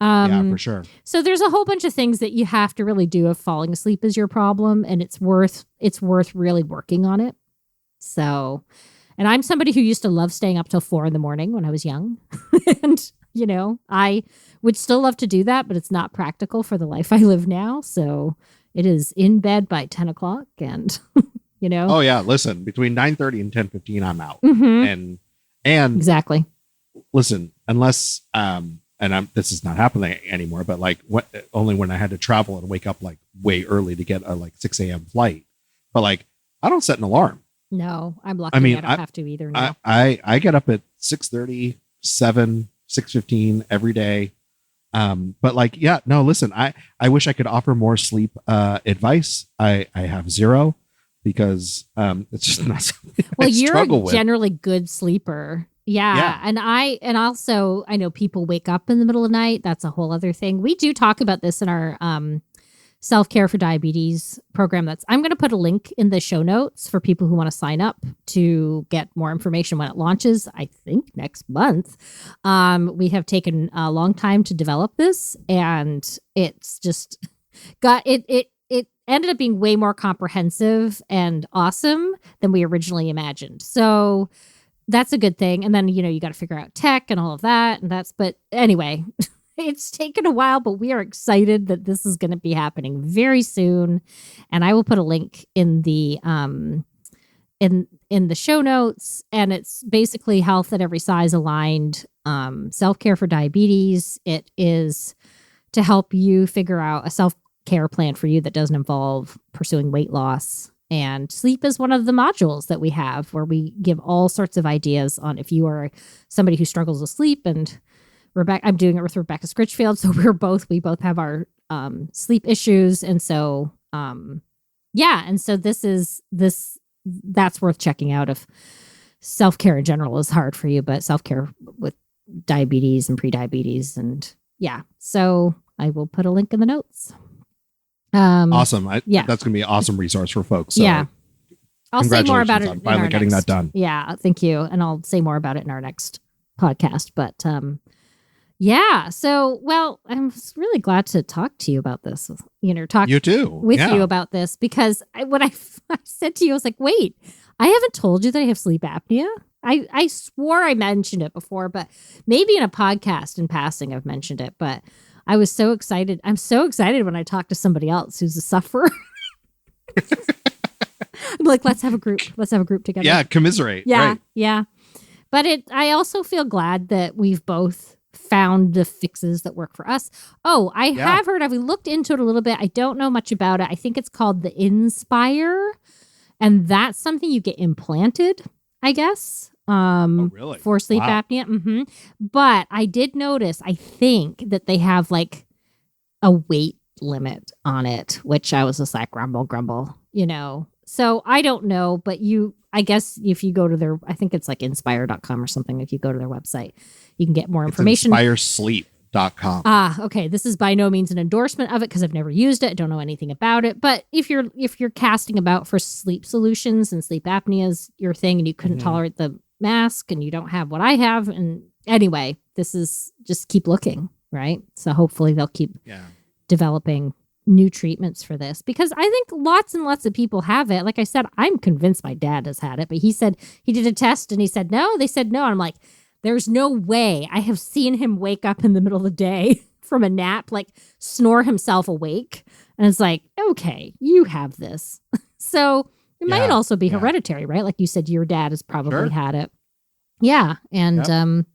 For sure. So there's a whole bunch of things that you have to really do if falling asleep is your problem, and it's worth really working on it. So, and I'm somebody who used to love staying up till 4 a.m. when I was young. And, I would still love to do that, but it's not practical for the life I live now. So it is in bed by 10 o'clock and, Oh yeah. Listen, between 9:30 and 10:15, I'm out. Mm-hmm. And exactly. Listen, unless, this is not happening anymore, but like only when I had to travel and wake up like way early to get a like 6 a.m. flight. But like, I don't set an alarm. No, I'm lucky. I don't have to either now. I get up at 6:30, 7, 6:15 every day. But like, yeah, no, listen, I wish I could offer more sleep advice. I have zero because it's just not something Well, I you're struggle a with. generally good sleeper. Yeah. And also I know people wake up in the middle of the night. That's a whole other thing. We do talk about this in our self-care for diabetes program. I'm going to put a link in the show notes for people who want to sign up to get more information when it launches, I think next month. We have taken a long time to develop this, and it's just got it ended up being way more comprehensive and awesome than we originally imagined. So that's a good thing. And then, you got to figure out tech and all of that. But anyway, it's taken a while, but we are excited that this is going to be happening very soon. And I will put a link in the in the show notes. And it's basically health at every size aligned, self-care for diabetes. It is to help you figure out a self-care plan for you that doesn't involve pursuing weight loss. And sleep is one of the modules that we have where we give all sorts of ideas on if you are somebody who struggles with sleep. And Rebecca, I'm doing it with Rebecca Scritchfield. So we both have our sleep issues. And so, and so that's worth checking out. If self-care in general is hard for you, but self-care with diabetes and pre-diabetes. And so I will put a link in the notes. Awesome. That's going to be an awesome resource for folks. So I'll say more about it. On finally getting that done. Yeah. Thank you. And I'll say more about it in our next podcast. But, so, well, I'm really glad to talk to you about this, talk you too. with you about this, because when I said to you, I was like, wait, I haven't told you that I have sleep apnea. I swore I mentioned it before, but maybe in a podcast in passing, I've mentioned it, but I was so excited. I'm so excited when I talk to somebody else who's a sufferer. I'm like, let's have a group together. Yeah. Commiserate. Yeah. Right. Yeah. But I also feel glad that we've both found the fixes that work for us. Oh, I have heard of, we looked into it a little bit. I don't know much about it. I think it's called the Inspire, and that's something you get implanted, I guess. Really? For sleep apnea. Mm-hmm. But I did notice, I think that they have like a weight limit on it, which I was just like, grumble, So I don't know, but I guess if you go to I think it's like inspire.com or something. If you go to their website, you can get more information. Inspiresleep.com. Okay. This is by no means an endorsement of it because I've never used it. I don't know anything about it. But if you're casting about for sleep solutions and sleep apnea is your thing and you couldn't tolerate the mask and you don't have what I have. And anyway, this is just keep looking, right? So hopefully they'll keep developing new treatments for this, because I think lots and lots of people have it. Like I said, I'm convinced my dad has had it, but he said he did a test and he said no. They said no. And I'm like, there's no way. I have seen him wake up in the middle of the day from a nap, like snore himself awake. And it's like, okay, you have this. So it might also be hereditary, right? Like you said, your dad has probably had it. Yeah. And,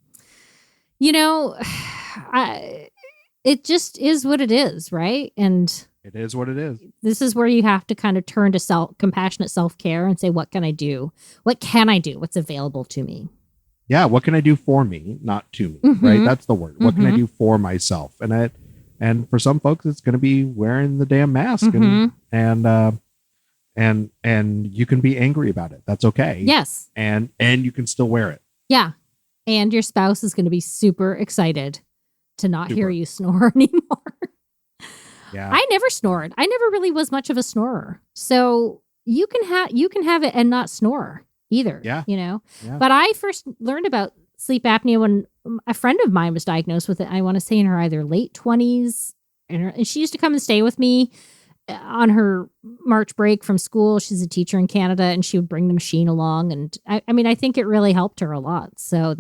it just is what it is, right? And it is what it is. This is where you have to kind of turn to compassionate self-care and say, what can I do? What can I do? What's available to me? Yeah. What can I do for me, not to me, right? That's the word. What can I do for myself? And for some folks, it's going to be wearing the damn mask and you can be angry about it. That's okay. Yes. And you can still wear it. Yeah. And your spouse is going to be super excited to not hear you snore anymore. Yeah. I never snored. I never really was much of a snorer. So you can have it and not snore either. Yeah. Yeah. But I first learned about sleep apnea when a friend of mine was diagnosed with it. I want to say in her either late 20s, and she used to come and stay with me on her March break from school. She's a teacher in Canada, and she would bring the machine along. And I think it really helped her a lot. So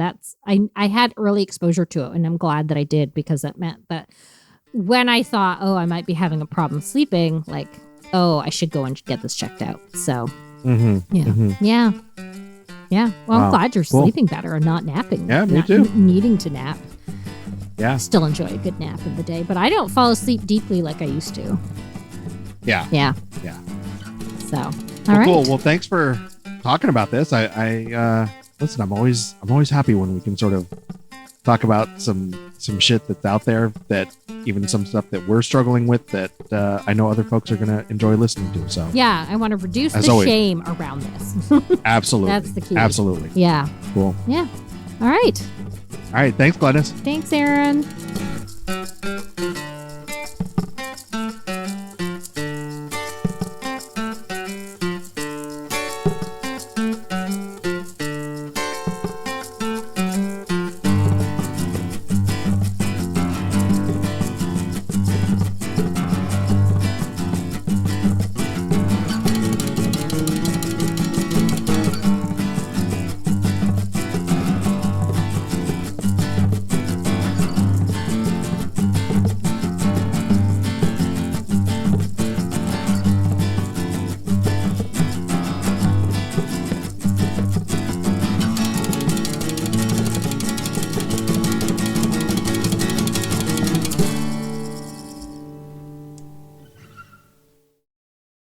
I had early exposure to it, and I'm glad that I did, because that meant that when I thought, I might be having a problem sleeping, like, I should go and get this checked out. So yeah. Well, I'm glad you're sleeping better and not napping. Yeah, me too. Needing to nap. Yeah. Still enjoy a good nap in the day, but I don't fall asleep deeply like I used to. Yeah. So, all right. Cool. Well, thanks for talking about this. I listen. I'm always happy when we can sort of talk about some shit that's out there, that even some stuff that we're struggling with that I know other folks are going to enjoy listening to. So yeah, I want to reduce the shame around this. Absolutely. That's the key. Absolutely. Yeah. Cool. Yeah. All right. All right. Thanks, Glenys. Thanks, Aaron.